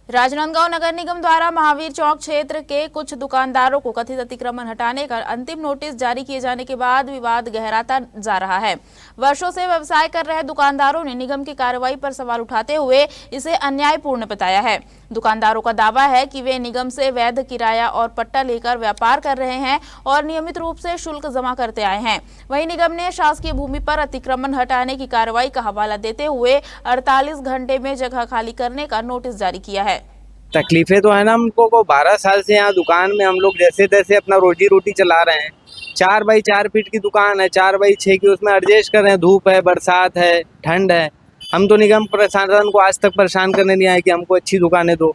राजनांदगांव नगर निगम द्वारा महावीर चौक क्षेत्र के कुछ दुकानदारों को कथित अतिक्रमण हटाने का अंतिम नोटिस जारी किए जाने के बाद विवाद गहराता जा रहा है। वर्षों से व्यवसाय कर रहे दुकानदारों ने निगम की कार्रवाई पर सवाल उठाते हुए इसे अन्यायपूर्ण बताया है। दुकानदारों का दावा है कि वे निगम से वैध किराया और पट्टा लेकर व्यापार कर रहे हैं और नियमित रूप से शुल्क जमा करते आए हैं। वहीं निगम ने शासकीय भूमि पर अतिक्रमण हटाने की कार्रवाई का हवाला देते हुए 48 घंटे में जगह खाली करने का नोटिस जारी किया है। तकलीफें तो है ना हमको को 12 साल से यहाँ दुकान में हम लोग जैसे तैसे अपना रोजी रोटी चला रहे हैं। 4 बाई 4 फीट की दुकान है, 4 बाई 6 की, उसमें एडजस्ट कर रहे हैं। धूप है, बरसात है, ठंड है। हम तो निगम प्रशासन को आज तक परेशान करने नहीं आए कि हमको अच्छी दुकानें दो,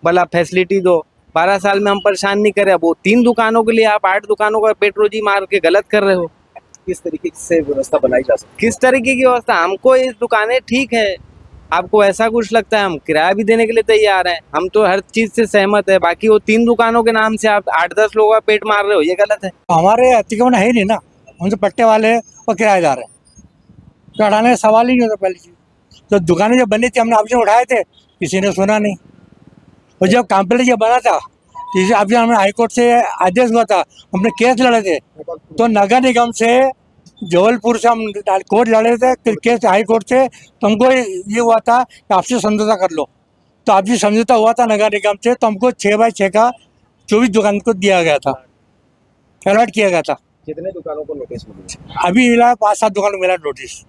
भला फैसिलिटी दो। 12 साल में हम परेशान नहीं करे। अब वो 3 दुकानों के लिए आप 8 दुकानों का पेट्रोजी मार के गलत कर रहे हो। किस तरीके से व्यवस्था बनाई जा सकती किस तरीके की व्यवस्था? हमको ये दुकानें ठीक है, आपको ऐसा कुछ लगता है हम किराया भी देने के लिए तैयार हैं। हम तो हर चीज से सहमत है। बाकी वो 3 दुकानों के नाम से आप 8-10 लोगों का पेट मार रहे हो, ये गलत है। हमारे अतिक्रमण है ही नहीं ना, उनसे पट्टे वाले हैं और किराएदार है, तो हटाने का सवाल ही नहीं होता। पहली चीज तो दुकानें जब बनी थी हमने ऑब्जेक्शन उठाए थे, किसी ने सुना नहीं। और जब कॉम्प्लेक्स जब बना था ऑब्जेक्शन हमने हाईकोर्ट से आदेश हुआ था, हमने केस लड़े थे। तो नगर निगम से जबलपुर से हम कोर्ट लड़े थे केस हाई कोर्ट से, तो हमको ये हुआ था कि आपसे समझौता कर लो। तो आपसे समझौता हुआ था नगर निगम से, तो हमको 6 बाई 6 का 24 दुकान को दिया गया था, अलर्ट किया गया था। कितने दुकानों को नोटिस मिला? अभी मिला 5-7 दुकानों को मिला नोटिस।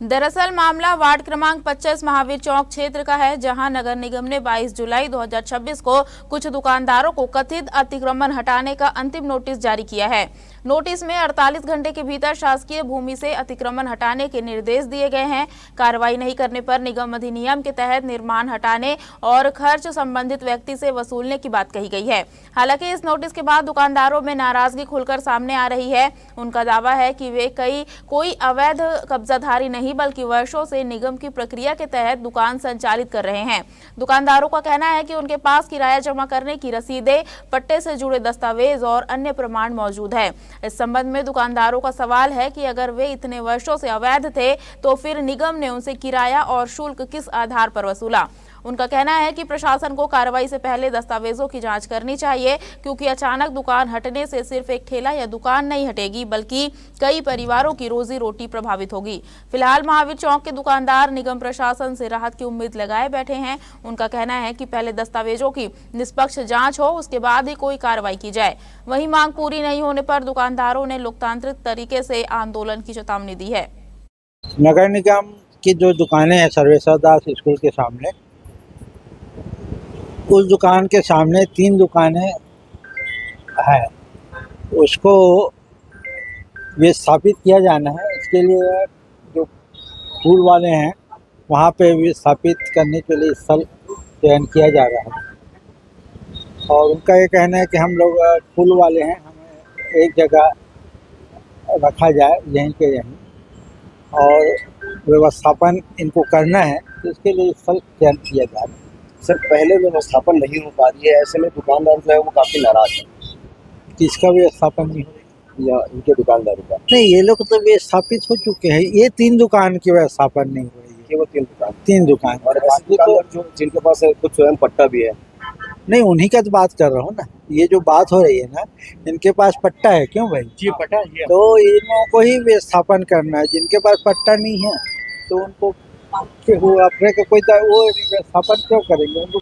दरअसल मामला वार्ड क्रमांक 25 महावीर चौक क्षेत्र का है, जहां नगर निगम ने 22 जुलाई 2026 को कुछ दुकानदारों को कथित अतिक्रमण हटाने का अंतिम नोटिस जारी किया है। नोटिस में 48 घंटे के भीतर शासकीय भूमि से अतिक्रमण हटाने के निर्देश दिए गए हैं। कार्रवाई नहीं करने पर निगम अधिनियम के तहत निर्माण हटाने और खर्च संबंधित व्यक्ति से वसूलने की बात कही गई है। हालांकि इस नोटिस के बाद दुकानदारों में नाराजगी खुलकर सामने आ रही है। उनका दावा है कि वे कोई अवैध कब्जाधारी नहीं बल्कि वर्षों से निगम की प्रक्रिया के तहत दुकान संचालित कर रहे हैं। दुकानदारों का कहना है कि उनके पास किराया जमा करने की रसीदें, पट्टे से जुड़े दस्तावेज और अन्य प्रमाण मौजूद है। इस संबंध में दुकानदारों का सवाल है कि अगर वे इतने वर्षों से अवैध थे तो फिर निगम ने उनसे किराया और शुल्क किस आधार पर वसूला। उनका कहना है कि प्रशासन को कार्रवाई से पहले दस्तावेजों की जांच करनी चाहिए, क्योंकि अचानक दुकान हटने से सिर्फ एक ठेला या दुकान नहीं हटेगी बल्कि कई परिवारों की रोजी रोटी प्रभावित होगी। फिलहाल महावीर चौक के दुकानदार निगम प्रशासन से राहत की उम्मीद लगाए बैठे हैं। उनका कहना है कि पहले दस्तावेजों की निष्पक्ष जांच हो, उसके बाद ही कोई कार्रवाई की जाए। वहीं मांग पूरी नहीं होने पर दुकानदारों ने लोकतांत्रिक तरीके से आंदोलन की चेतावनी दी है। नगर निगम की जो दुकानें हैं सर्वेश्वर दास स्कूल के सामने, उस दुकान के सामने 3 दुकानें हैं, उसको विस्थापित किया जाना है। इसके लिए जो फूल वाले हैं वहाँ पे विस्थापित करने के लिए स्थल चयन किया जा रहा है। और उनका ये कहना है कि हम लोग फूल वाले हैं, हमें एक जगह रखा जाए यहीं के यहीं, और व्यवस्थापन इनको करना है, तो इसके लिए स्थल चयन किया जा रहा है। सर, पहले व्यवस्थापन नहीं हो पा रही है, ऐसे में दुकानदार जो है वो काफी नाराज है। किसका व्यवस्थापन नहीं हो या इनके दुकानदारों का? नहीं, ये लोग तो व्यवस्थापित हो चुके हैं। ये 3 दुकान की व्यवस्थापन नहीं हो रही है। केवल 3 दुकान? 3 दुकान। और बाकी दुकानदार जो जिनके पास कुछ स्वयं पट्टा भी है? नहीं, उन्हीं का तो बात कर रहा हूँ ना। ये जो बात हो रही है ना, इनके पास पट्टा है। क्यों भाई? जी, पट्टा है। तो इन लोगों को ही व्यवस्थापन करना है। जिनके पास पट्टा नहीं है तो उनको अपने का कोई वो व्यवस्थापन क्यों करेंगे? उनको